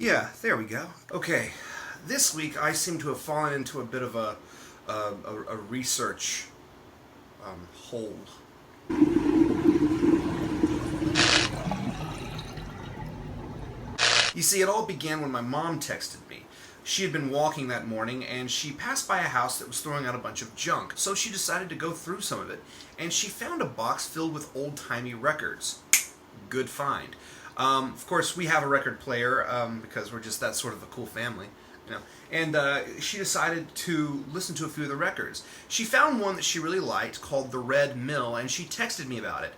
Yeah, there we go. Okay, this week I seem to have fallen into a bit of a research hole. You see, it all began when my mom texted me. She had been walking that morning and she passed by a house that was throwing out a bunch of junk, so she decided to go through some of it. And she found a box filled with old-timey records. Good find. Of course, we have a record player because we're just that sort of a cool family. You know. And she decided to listen to a few of the records. She found one that she really liked called The Red Mill, and she texted me about it.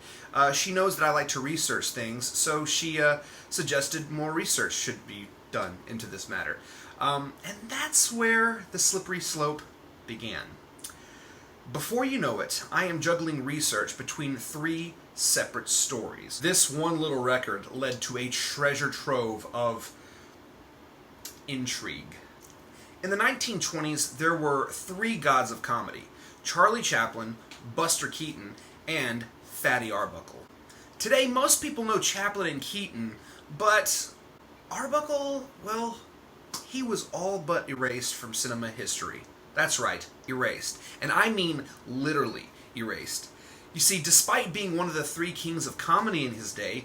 She knows that I like to research things, so she suggested more research should be done into this matter. And that's where the slippery slope began. Before you know it, I am juggling research between three separate stories. This one little record led to a treasure trove of intrigue. In the 1920s, there were three gods of comedy: Charlie Chaplin, Buster Keaton, and Fatty Arbuckle. Today, most people know Chaplin and Keaton, but Arbuckle, well, he was all but erased from cinema history. That's right, erased. And I mean literally erased. You see, despite being one of the three kings of comedy in his day,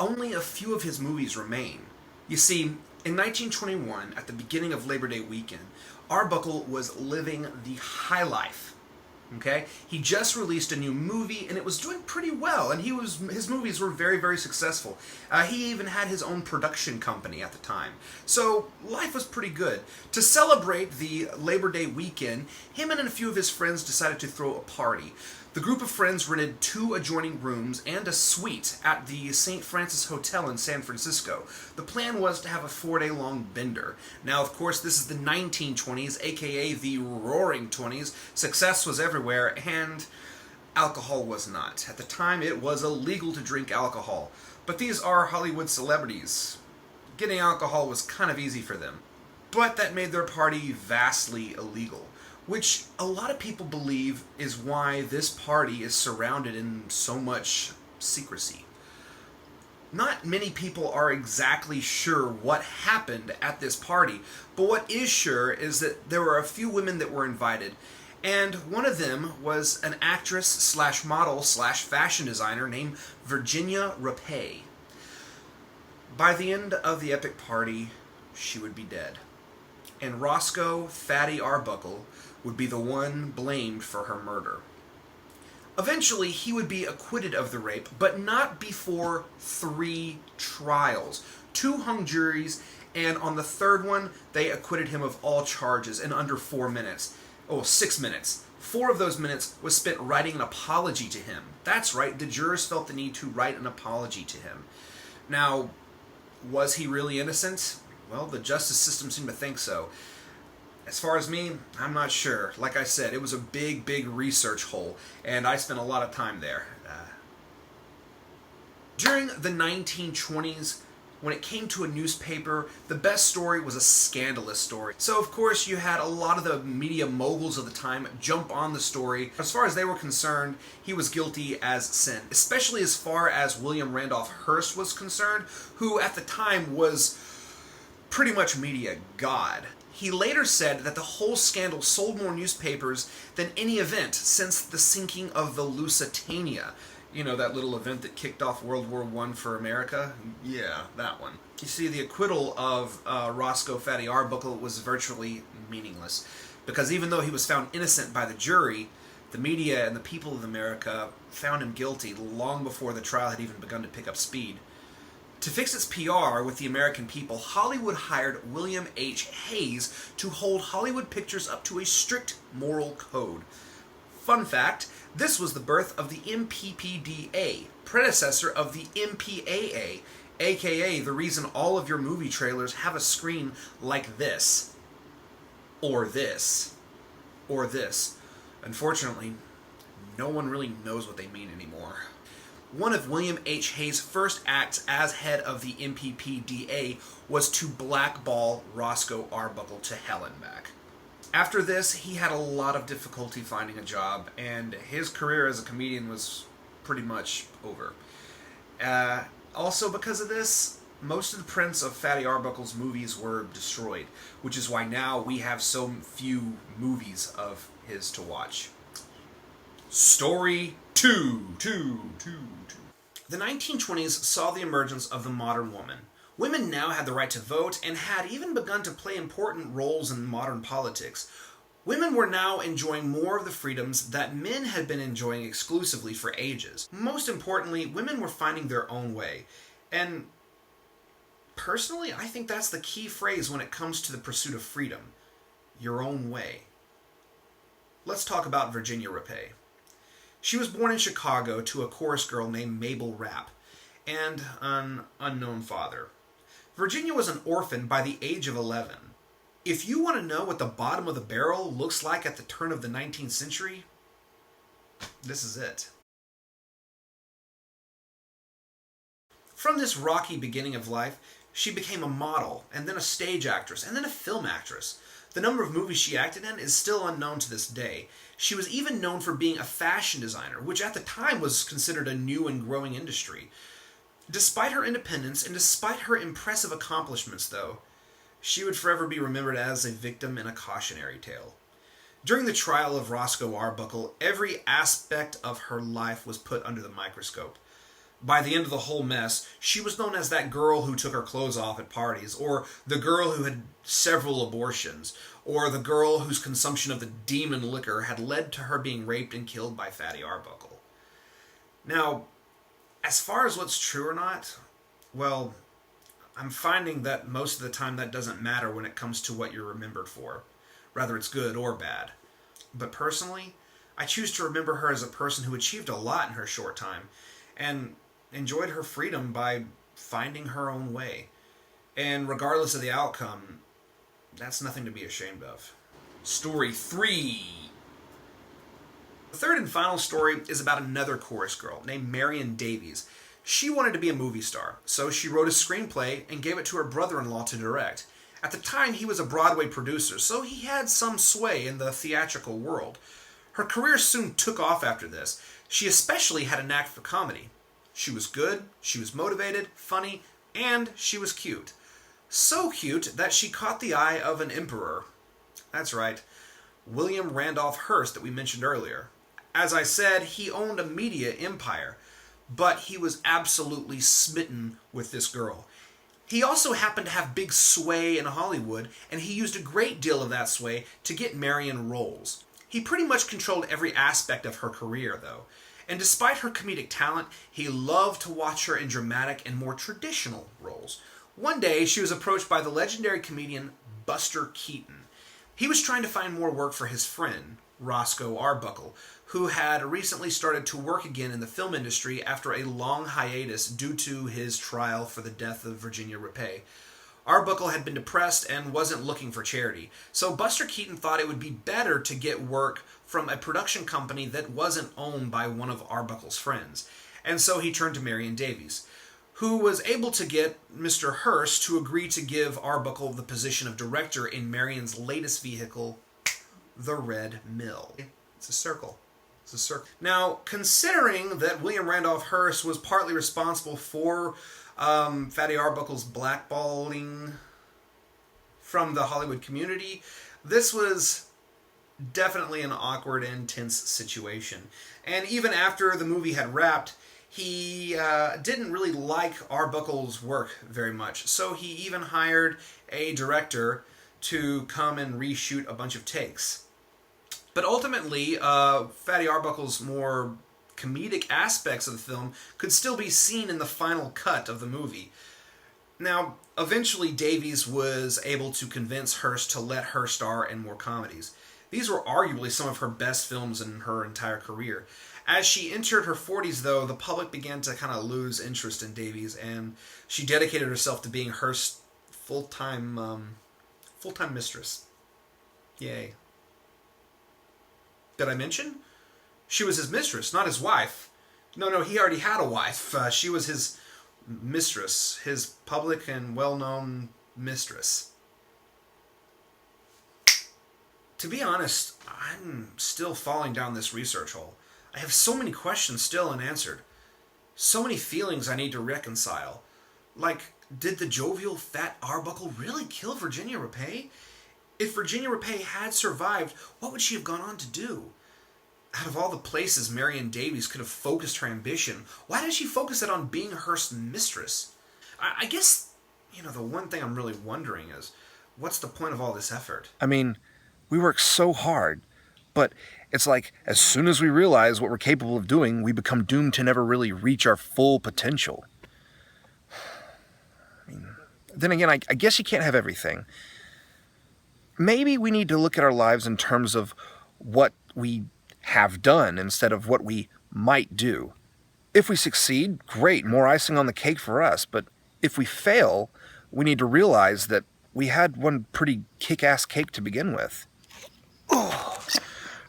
only a few of his movies remain. You see, in 1921, at the beginning of Labor Day weekend, Arbuckle was living the high life. Okay? He just released a new movie, and it was doing pretty well, and his movies were very, very successful. He even had his own production company at the time. So, life was pretty good. To celebrate the Labor Day weekend, him and a few of his friends decided to throw a party. The group of friends rented 2 adjoining rooms and a suite at the St. Francis Hotel in San Francisco. The plan was to have a 4-day-long bender. Now, of course, this is the 1920s, aka the Roaring 20s. Success was everywhere, and alcohol was not. At the time, it was illegal to drink alcohol. But these are Hollywood celebrities. Getting alcohol was kind of easy for them. But that made their party vastly illegal, which a lot of people believe is why this party is surrounded in so much secrecy. Not many people are exactly sure what happened at this party, but what is sure is that there were a few women that were invited, and one of them was an actress slash model slash fashion designer named Virginia Rapay. By the end of the epic party, she would be dead, and Roscoe Fatty Arbuckle would be the one blamed for her murder. Eventually, he would be acquitted of the rape, but not before 3 trials. 2 hung juries, and on the 3rd one, they acquitted him of all charges in under 4 minutes. Oh, 6 minutes. 4 of those minutes was spent writing an apology to him. That's right, the jurors felt the need to write an apology to him. Now, was he really innocent? Well, the justice system seemed to think so. As far as me, I'm not sure. Like I said, it was a big, big research hole, and I spent a lot of time there. During the 1920s, when it came to a newspaper, the best story was a scandalous story. So, of course, you had a lot of the media moguls of the time jump on the story. As far as they were concerned, he was guilty as sin, especially as far as William Randolph Hearst was concerned, who at the time was pretty much media god. He later said that the whole scandal sold more newspapers than any event since the sinking of the Lusitania. You know, that little event that kicked off World War I for America? Yeah, that one. You see, the acquittal of Roscoe Fatty Arbuckle was virtually meaningless, because even though he was found innocent by the jury, the media and the people of America found him guilty long before the trial had even begun to pick up speed. To fix its PR with the American people, Hollywood hired William H. Hayes to hold Hollywood pictures up to a strict moral code. Fun fact, this was the birth of the MPPDA, predecessor of the MPAA, aka the reason all of your movie trailers have a screen like this. Or this. Or this. Unfortunately, no one really knows what they mean anymore. One of William H. Hayes' first acts as head of the MPPDA was to blackball Roscoe Arbuckle to hell and back. After this, he had a lot of difficulty finding a job, and his career as a comedian was pretty much over. Also because of this, most of the prints of Fatty Arbuckle's movies were destroyed, which is why now we have so few movies of his to watch. Story 2. The 1920s saw the emergence of the modern woman. Women now had the right to vote and had even begun to play important roles in modern politics. Women were now enjoying more of the freedoms that men had been enjoying exclusively for ages. Most importantly, women were finding their own way. And personally, I think that's the key phrase when it comes to the pursuit of freedom. Your own way. Let's talk about Virginia Rappe. She was born in Chicago to a chorus girl named Mabel Rapp and an unknown father. Virginia was an orphan by the age of 11. If you want to know what the bottom of the barrel looks like at the turn of the 19th century, this is it. From this rocky beginning of life, she became a model, and then a stage actress, and then a film actress. The number of movies she acted in is still unknown to this day. She was even known for being a fashion designer, which at the time was considered a new and growing industry. Despite her independence, and despite her impressive accomplishments, though, she would forever be remembered as a victim in a cautionary tale. During the trial of Roscoe Arbuckle, every aspect of her life was put under the microscope. By the end of the whole mess, she was known as that girl who took her clothes off at parties, or the girl who had several abortions, or the girl whose consumption of the demon liquor had led to her being raped and killed by Fatty Arbuckle. Now, as far as what's true or not, well, I'm finding that most of the time that doesn't matter when it comes to what you're remembered for, whether it's good or bad. But personally, I choose to remember her as a person who achieved a lot in her short time, and enjoyed her freedom by finding her own way. And regardless of the outcome, that's nothing to be ashamed of. Story 3. The third and final story is about another chorus girl named Marion Davies. She wanted to be a movie star, so she wrote a screenplay and gave it to her brother-in-law to direct. At the time, he was a Broadway producer, so he had some sway in the theatrical world. Her career soon took off after this. She especially had a knack for comedy. She was good, she was motivated, funny, and she was cute. So cute that she caught the eye of an emperor. That's right, William Randolph Hearst that we mentioned earlier. As I said, he owned a media empire, but he was absolutely smitten with this girl. He also happened to have big sway in Hollywood, and he used a great deal of that sway to get Marion roles. He pretty much controlled every aspect of her career, though. And despite her comedic talent, he loved to watch her in dramatic and more traditional roles. One day, she was approached by the legendary comedian Buster Keaton. He was trying to find more work for his friend, Roscoe Arbuckle, who had recently started to work again in the film industry after a long hiatus due to his trial for the death of Virginia Rappe. Arbuckle had been depressed and wasn't looking for charity, so Buster Keaton thought it would be better to get work from a production company that wasn't owned by one of Arbuckle's friends. And so he turned to Marion Davies, who was able to get Mr. Hearst to agree to give Arbuckle the position of director in Marion's latest vehicle, the Red Mill. It's a circle. It's a circle. Now, considering that William Randolph Hearst was partly responsible for Fatty Arbuckle's blackballing from the Hollywood community, this was definitely an awkward and tense situation. And even after the movie had wrapped, he didn't really like Arbuckle's work very much. So he even hired a director to come and reshoot a bunch of takes. But ultimately, Fatty Arbuckle's more comedic aspects of the film could still be seen in the final cut of the movie. Now, eventually Davies was able to convince Hearst to let her star in more comedies. These were arguably some of her best films in her entire career. As she entered her 40s, though, the public began to kind of lose interest in Davies, and she dedicated herself to being Hearst's full-time mistress. Yay. Did I mention? She was his mistress, not his wife. No, he already had a wife. She was his mistress, his public and well-known mistress. To be honest, I'm still falling down this research hole. I have so many questions still unanswered. So many feelings I need to reconcile. Like, Did the jovial Fat Arbuckle really kill Virginia Rapay? If Virginia Rapay had survived, what would she have gone on to do? Out of all the places Marion Davies could have focused her ambition, why did she focus it on being Hearst's mistress? I guess, the one thing I'm really wondering is, what's the point of all this effort? I mean, we work so hard, but it's like as soon as we realize what we're capable of doing, we become doomed to never really reach our full potential. Then again, I guess you can't have everything. Maybe we need to look at our lives in terms of what we have done instead of what we might do. If we succeed, great, more icing on the cake for us. But if we fail, we need to realize that we had one pretty kick-ass cake to begin with. Oh.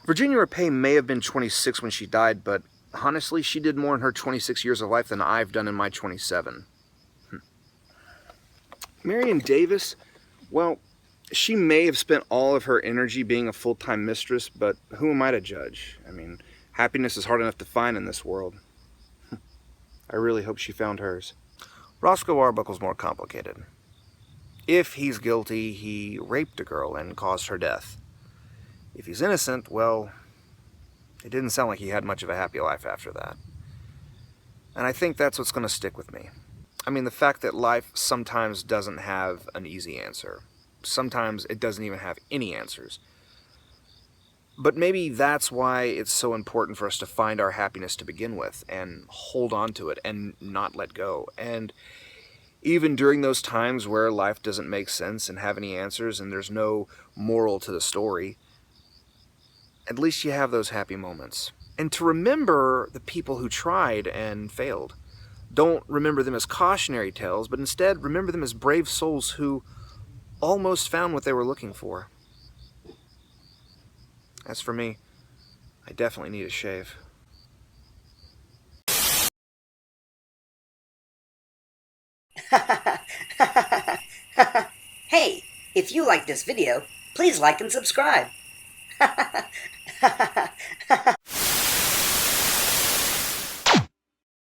Virginia Rapay may have been 26 when she died, but honestly, she did more in her 26 years of life than I've done in my 27. Marion Davis, well, she may have spent all of her energy being a full-time mistress, but who am I to judge? I mean, happiness is hard enough to find in this world. I really hope she found hers. Roscoe Arbuckle's more complicated. If he's guilty, he raped a girl and caused her death. If he's innocent, well, it didn't sound like he had much of a happy life after that. And I think that's what's going to stick with me. I mean, the fact that life sometimes doesn't have an easy answer. Sometimes it doesn't even have any answers. But maybe that's why it's so important for us to find our happiness to begin with and hold on to it and not let go. And even during those times where life doesn't make sense and have any answers and there's no moral to the story, at least you have those happy moments. And to remember the people who tried and failed. Don't remember them as cautionary tales, but instead remember them as brave souls who almost found what they were looking for. As for me, I definitely need a shave. Hey, if you like this video, please like and subscribe.